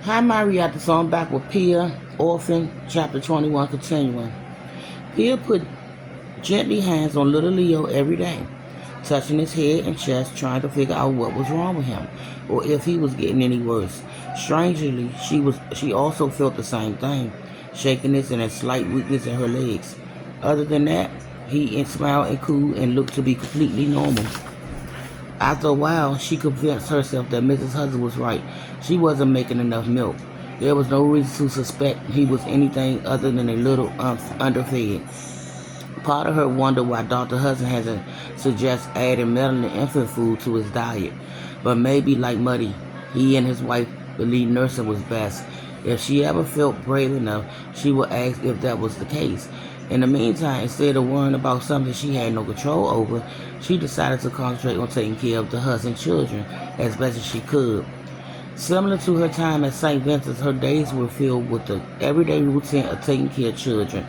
Hi, Marietta. So I'm back with Pia, Orphan Chapter 21 continuing. Pia put gently hands on little Leo every day, touching his head and chest, trying to figure out what was wrong with him, or if he was getting any worse. Strangely, she also felt the same thing, shakiness and a slight weakness in her legs. Other than that, he smiled and cool and looked to be completely normal. After a while, she convinced herself that Mrs. Hudson was right. She wasn't making enough milk. There was no reason to suspect he was anything other than a little underfed. Part of her wondered why Dr. Hudson hasn't suggested adding milk and infant food to his diet. But maybe, like Muddy, he and his wife believed nursing was best. If she ever felt brave enough, she would ask if that was the case. In the meantime, instead of worrying about something she had no control over, she decided to concentrate on taking care of the Hudson children as best as she could. Similar to her time at St. Vincent's, her days were filled with the everyday routine of taking care of children,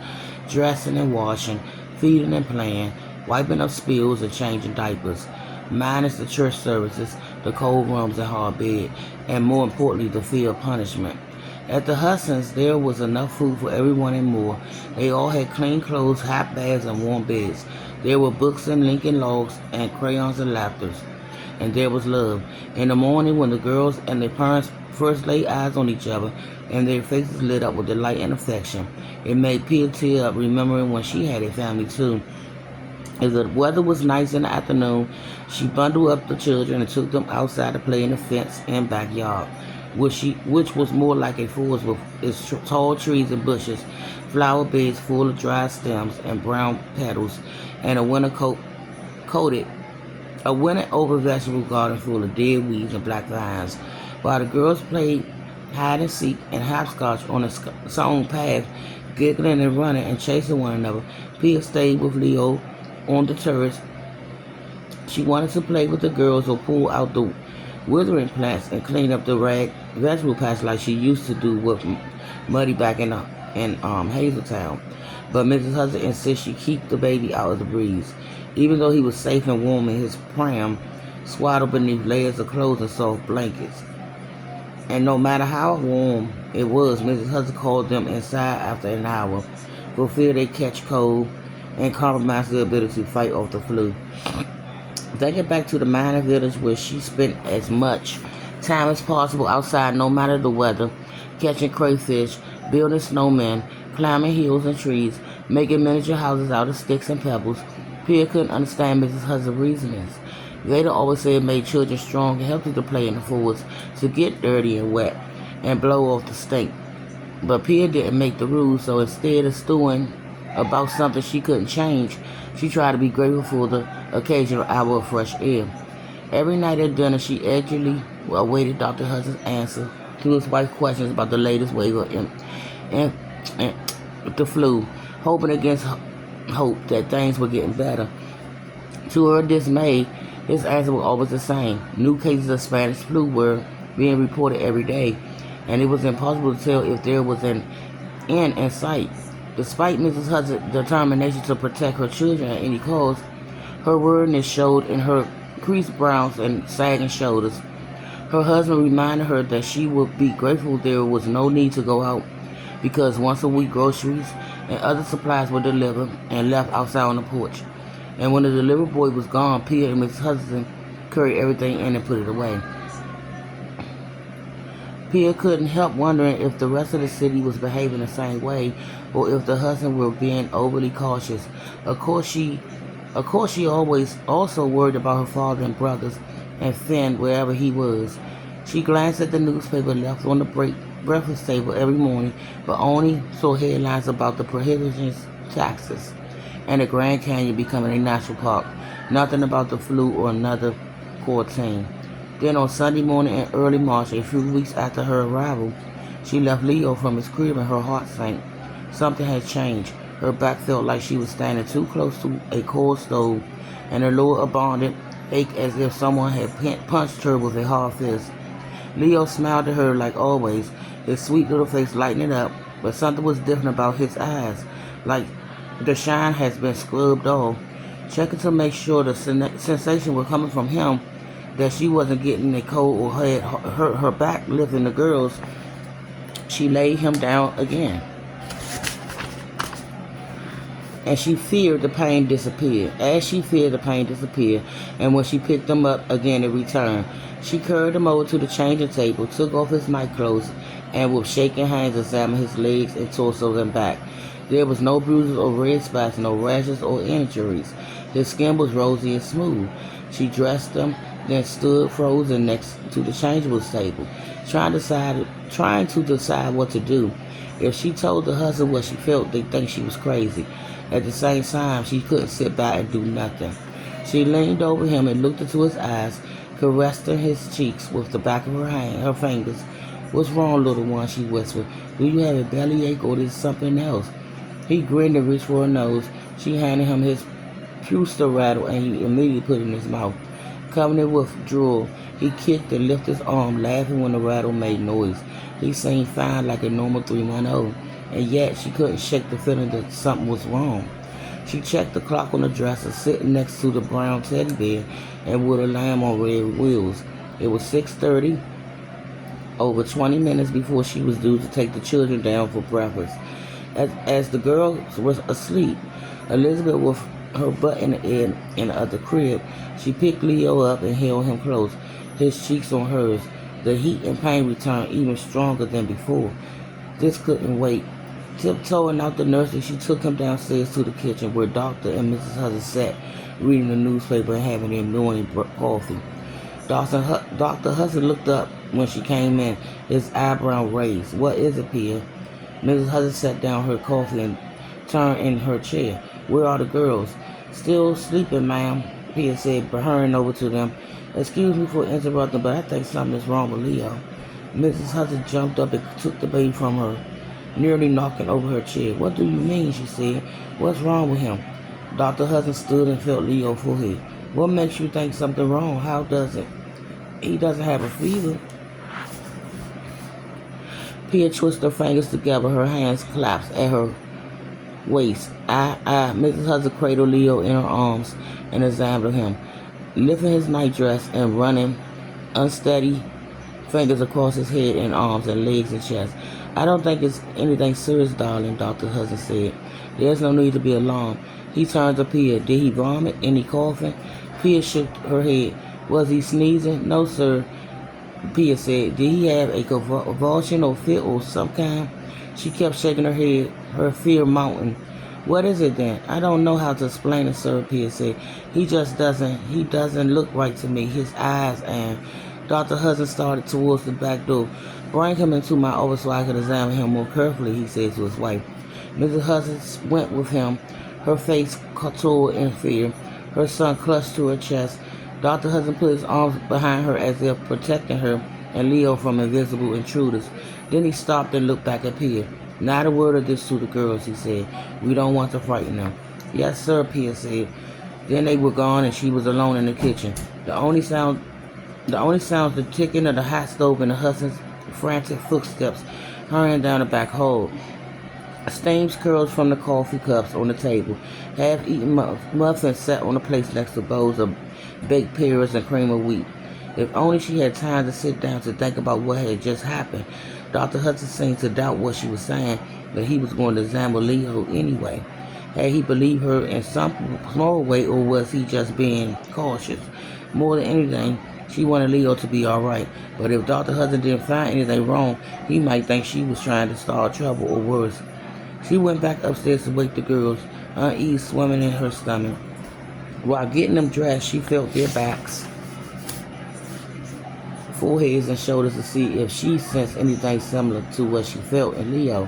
dressing and washing, feeding and playing, wiping up spills and changing diapers, minus the church services, the cold rooms and hard bed, and more importantly, the fear of punishment. At the Hudsons, there was enough food for everyone and more. They all had clean clothes, hot baths, and warm beds. There were books and Lincoln logs and crayons and laughters. And there was love. In the morning, when the girls and their parents first laid eyes on each other, and their faces lit up with delight and affection, it made Pia tear up, remembering when she had a family too. As the weather was nice in the afternoon, she bundled up the children and took them outside to play in the fence and backyard, which was more like a forest with its tall trees and bushes, flower beds full of dry stems and brown petals, and coated a winter over vegetable garden full of dead weeds and black vines. While the girls played hide and seek and hopscotch on a stone path, giggling and running and chasing one another, Pia stayed with Leo on the terrace. She wanted to play with the girls or pull out the withering plants and clean up the rag vegetable patch like she used to do with Muddy back in Hazeltown. But Mrs. Hudson insists she keep the baby out of the breeze. Even though he was safe and warm in his pram, swaddled beneath layers of clothes and soft blankets. And no matter how warm it was, Mrs. Hudson called them inside after an hour for fear they'd catch cold and compromise their ability to fight off the flu. Thinking back to the minor village where she spent as much time as possible outside no matter the weather, catching crayfish, building snowmen, climbing hills and trees, making miniature houses out of sticks and pebbles, Pia couldn't understand Mrs. Hudson's reasonings. Veda always said it made children strong and healthy to play in the forest, to get dirty and wet, and blow off the stink. But Pia didn't make the rules, so instead of stewing about something she couldn't change, she tried to be grateful for the occasional hour of fresh air. Every night at dinner, she eagerly awaited Dr. Hudson's answer to his wife's questions about the latest wave of the flu, hoping against hope that things were getting better. To her dismay, his answer was always the same. New cases of Spanish flu were being reported every day, and it was impossible to tell if there was an end in sight. Despite Mrs. Hudson's determination to protect her children at any cost, her weariness showed in her creased brows and sagging shoulders. Her husband reminded her that she would be grateful there was no need to go out, because once a week groceries and other supplies were delivered and left outside on the porch. And when the delivery boy was gone, Pia and Mrs. Hudson carried everything in and put it away. Pia couldn't help wondering if the rest of the city was behaving the same way, or if the Hudsons were being overly cautious. Of course, she always also worried about her father and brothers and Finn wherever he was. She glanced at the newspaper left on the breakfast table every morning, but only saw headlines about the prohibitions, taxes, and the Grand Canyon becoming a national park. Nothing about the flu or another quarantine. Then on Sunday morning in early March, a few weeks after her arrival, she left Leo from his crib and her heart sank. Something had changed. Her back felt like she was standing too close to a coal stove, and her lower abdomen ached as if someone had punched her with a hard fist. Leo smiled at her like always, his sweet little face lightening up, but something was different about his eyes, like the shine has been scrubbed off. Checking to make sure the sensation was coming from him, that she wasn't getting a cold or had hurt her back, lifting the girls She laid him down again, and she feared the pain disappeared. As she feared the pain disappeared, and when she picked him up again, it returned. She carried him over to the changing table, took off his nightclothes, and with shaking hands examined his legs and torso and back. There was no bruises or red spots, no rashes or injuries. His skin was rosy and smooth. She dressed him, then stood frozen next to the changeable's table, trying to decide what to do. If she told the husband what she felt, they'd think she was crazy. At the same time, she couldn't sit back and do nothing. She leaned over him and looked into his eyes, caressing his cheeks with the back of her fingers. "What's wrong, little one?" she whispered. "Do you have a bellyache or is it something else?" He grinned and reached for her nose. She handed him his Puster rattle and he immediately put it in his mouth. Covering it with drool, he kicked and lifted his arm, laughing when the rattle made noise. He seemed fine like a normal 3-month-old, and yet she couldn't shake the feeling that something was wrong. She checked the clock on the dresser sitting next to the brown teddy bear and with a lamb on red wheels. It was 6:30, over 20 minutes before she was due to take the children down for breakfast. As the girls were asleep, Elizabeth, with her butt in the other crib, she picked Leo up and held him close, his cheeks on hers. The heat and pain returned even stronger than before. This couldn't wait. Tiptoeing out the nursery, she took him downstairs to the kitchen where Dr. and Mrs. Hudson sat, reading the newspaper and having their morning coffee. Dr. Hudson looked up when she came in, his eyebrow raised. "What is it, Pia?" Mrs. Hudson sat down her coffee and turned in her chair. "Where are the girls?" "Still sleeping, ma'am," Pia said, hurrying over to them. "Excuse me for interrupting, but I think something is wrong with Leo." Mrs. Hudson jumped up and took the baby from her, nearly knocking over her chair. "What do you mean?" she said. "What's wrong with him?" Dr. Hudson stood and felt Leo's forehead. "What makes you think something wrong? How does it? He doesn't have a fever." Pia twisted her fingers together, her hands collapsed at her waist. Mrs. Hudson cradled Leo in her arms and examined him, lifting his nightdress and running unsteady fingers across his head and arms and legs and chest. "I don't think it's anything serious, darling," Dr. Hudson said. "There's no need to be alarmed." He turned to Pia. "Did he vomit? Any coughing?" Pia shook her head. "Was he sneezing?" "No, sir," Pia said. "Did he have a convulsion or fit or some kind?" She kept shaking her head, her fear mounting. "What is it then?" "I don't know how to explain it, sir," Pia said. He doesn't look right to me. His eyes," and Dr. Hudson started towards the back door. "Bring him into my office so I can examine him more carefully," he said to his wife. Mrs. Hudson went with him, her face contorted in fear, her son clutched to her chest. Dr. Hudson put his arms behind her as if protecting her and Leo from invisible intruders. Then he stopped and looked back at Pia. "Not a word of this to the girls," he said. "We don't want to frighten them." "Yes, sir," Pia said. Then they were gone and she was alone in the kitchen. The only sounds the ticking of the hot stove and the Hudson's frantic footsteps hurrying down the back hall. Steams curled from the coffee cups on the table. Half-eaten muffins sat on the plates next to bowls of baked pears and cream of wheat. If only she had time to sit down to think about what had just happened. Dr. Hudson seemed to doubt what she was saying, that he was going to examine Leo anyway. Had he believed her in some small way, or was he just being cautious? More than anything, she wanted Leo to be all right. But if Dr. Hudson didn't find anything wrong, he might think she was trying to start trouble or worse. She went back upstairs to wake the girls, unease swimming in her stomach. While getting them dressed, she felt their backs, foreheads, and shoulders to see if she sensed anything similar to what she felt in Leo.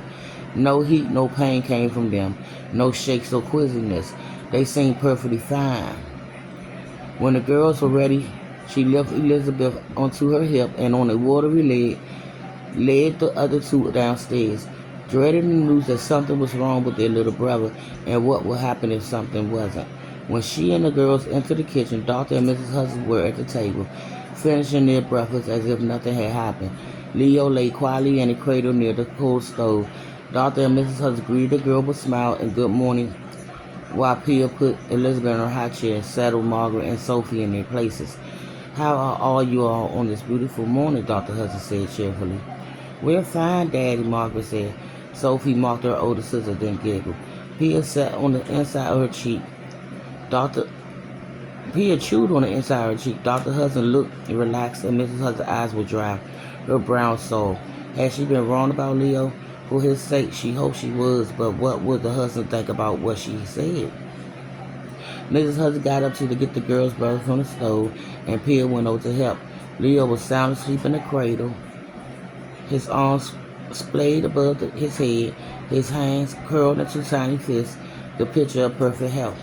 No heat, no pain came from them, no shakes or quizziness. They seemed perfectly fine. When the girls were ready, she lifted Elizabeth onto her hip and on a watery leg, led the other two downstairs, dreading the news that something was wrong with their little brother and what would happen if something wasn't. When she and the girls entered the kitchen, Dr. and Mrs. Hudson were at the table, finishing their breakfast as if nothing had happened. Leo lay quietly in a cradle near the coal stove. Dr. and Mrs. Hudson greeted the girl with a smile and good morning, while Pia put Elizabeth in her high chair and settled Margaret and Sophie in their places. "How are all you all on this beautiful morning?" Dr. Hudson said cheerfully. "We're fine, Daddy," Margaret said. Sophie mocked her older sister, then giggled. Pia sat on the inside of her cheek. Dr. Pia chewed on the inside of her cheek. Dr. Hudson looked relaxed, and Mrs. Hudson's eyes were dry, her brown soul. Had she been wrong about Leo? For his sake, she hoped she was, but what would the Hudson think about what she said? Mrs. Hudson got up to get the girl's brother from the stove, and Pia went over to help. Leo was sound asleep in the cradle, his arms splayed above his head, his hands curled into tiny fists, the picture of perfect health.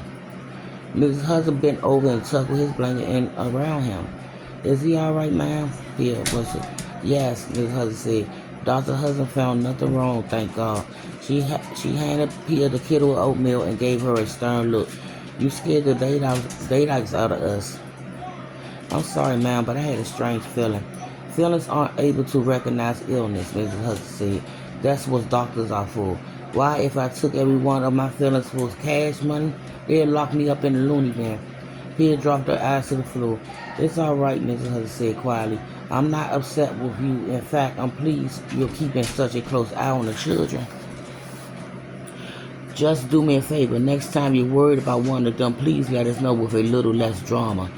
Mrs. Hudson bent over and tucked his blanket in around him. "Is he all right, ma'am?" Pia whispered. "Yes," Mrs. Hudson said. Dr. Hudson found nothing wrong, thank God. She handed Pia the kettle of oatmeal and gave her a stern look. "You scared the daylights out of us." "I'm sorry, ma'am, but I had a strange feeling." "Feelings aren't able to recognize illness," Mrs. Hudson said. "That's what doctors are for. Why, if I took every one of my feelings for cash money, they'd lock me up in the loony bin." Pia dropped her eyes to the floor. "It's all right," Mrs. Hudson said quietly. "I'm not upset with you. In fact, I'm pleased you're keeping such a close eye on the children. Just do me a favor. Next time you're worried about one of them, please let us know with a little less drama."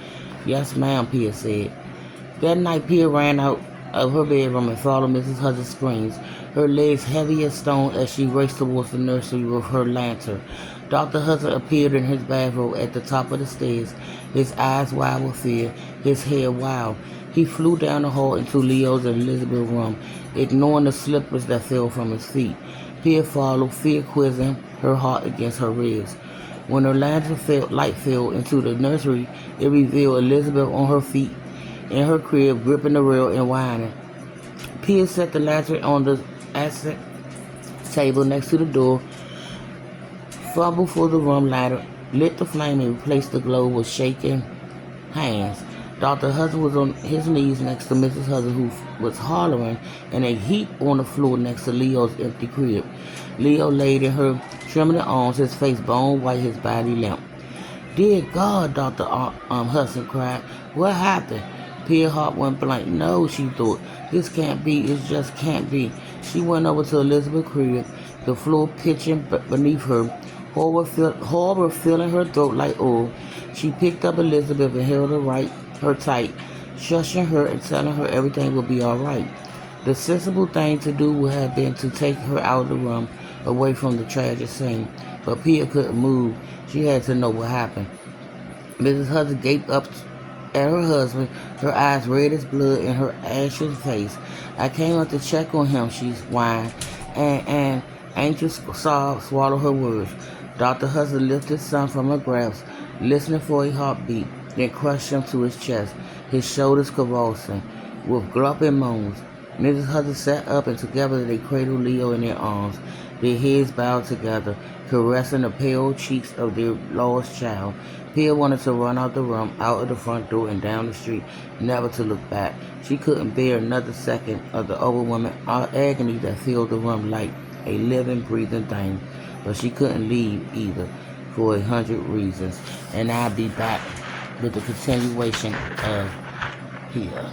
"Yes, ma'am," Pia said. That night, Pia ran out of her bedroom and followed Mrs. Hudson's screams, her legs heavy as stone as she raced towards the nursery with her lantern. Dr. Hudson appeared in his bathrobe at the top of the stairs, his eyes wide with fear, his hair wild. He flew down the hall into Leo's and Elizabeth's room, ignoring the slippers that fell from his feet. Pia followed, fear quizzing her heart against her ribs. When her lantern light fell into the nursery, it revealed Elizabeth on her feet in her crib, gripping the rail and whining. Pia set the lantern on the accent table next to the door, fumbled for the room lighter, lit the flame, and replaced the globe with shaking hands. Dr. Hudson was on his knees next to Mrs. Hudson, who was hollering in a heap on the floor next to Leo's empty crib. Leo laid in her trembling arms, his face bone white, his body limp. "Dear God," Dr. Hudson cried. "What happened?" Pia's heart went blank. "No," she thought. "This can't be. It just can't be." She went over to Elizabeth's crib, the floor pitching beneath her, horror filling her throat like oil. She picked up Elizabeth and held her tight, shushing her and telling her everything would be all right. The sensible thing to do would have been to take her out of the room, away from the tragic scene. But Pia couldn't move. She had to know what happened. Mrs. Hudson gaped up at her husband, her eyes red as blood in her ashen face. "I came up to check on him," she whined, and anxious sobs swallowed her words. Dr. Hudson lifted his son from her grasp, listening for a heartbeat, then crushed him to his chest, his shoulders convulsing with gulping moans. Mrs. Hudson sat up, and together they cradled Leo in their arms, their heads bowed together, caressing the pale cheeks of their lost child. Pia wanted to run out the room, out of the front door and down the street, never to look back. She couldn't bear another second of the overwhelming agony that filled the room like a living, breathing thing. But she couldn't leave either, for 100 reasons. And I'll be back with the continuation of Pia.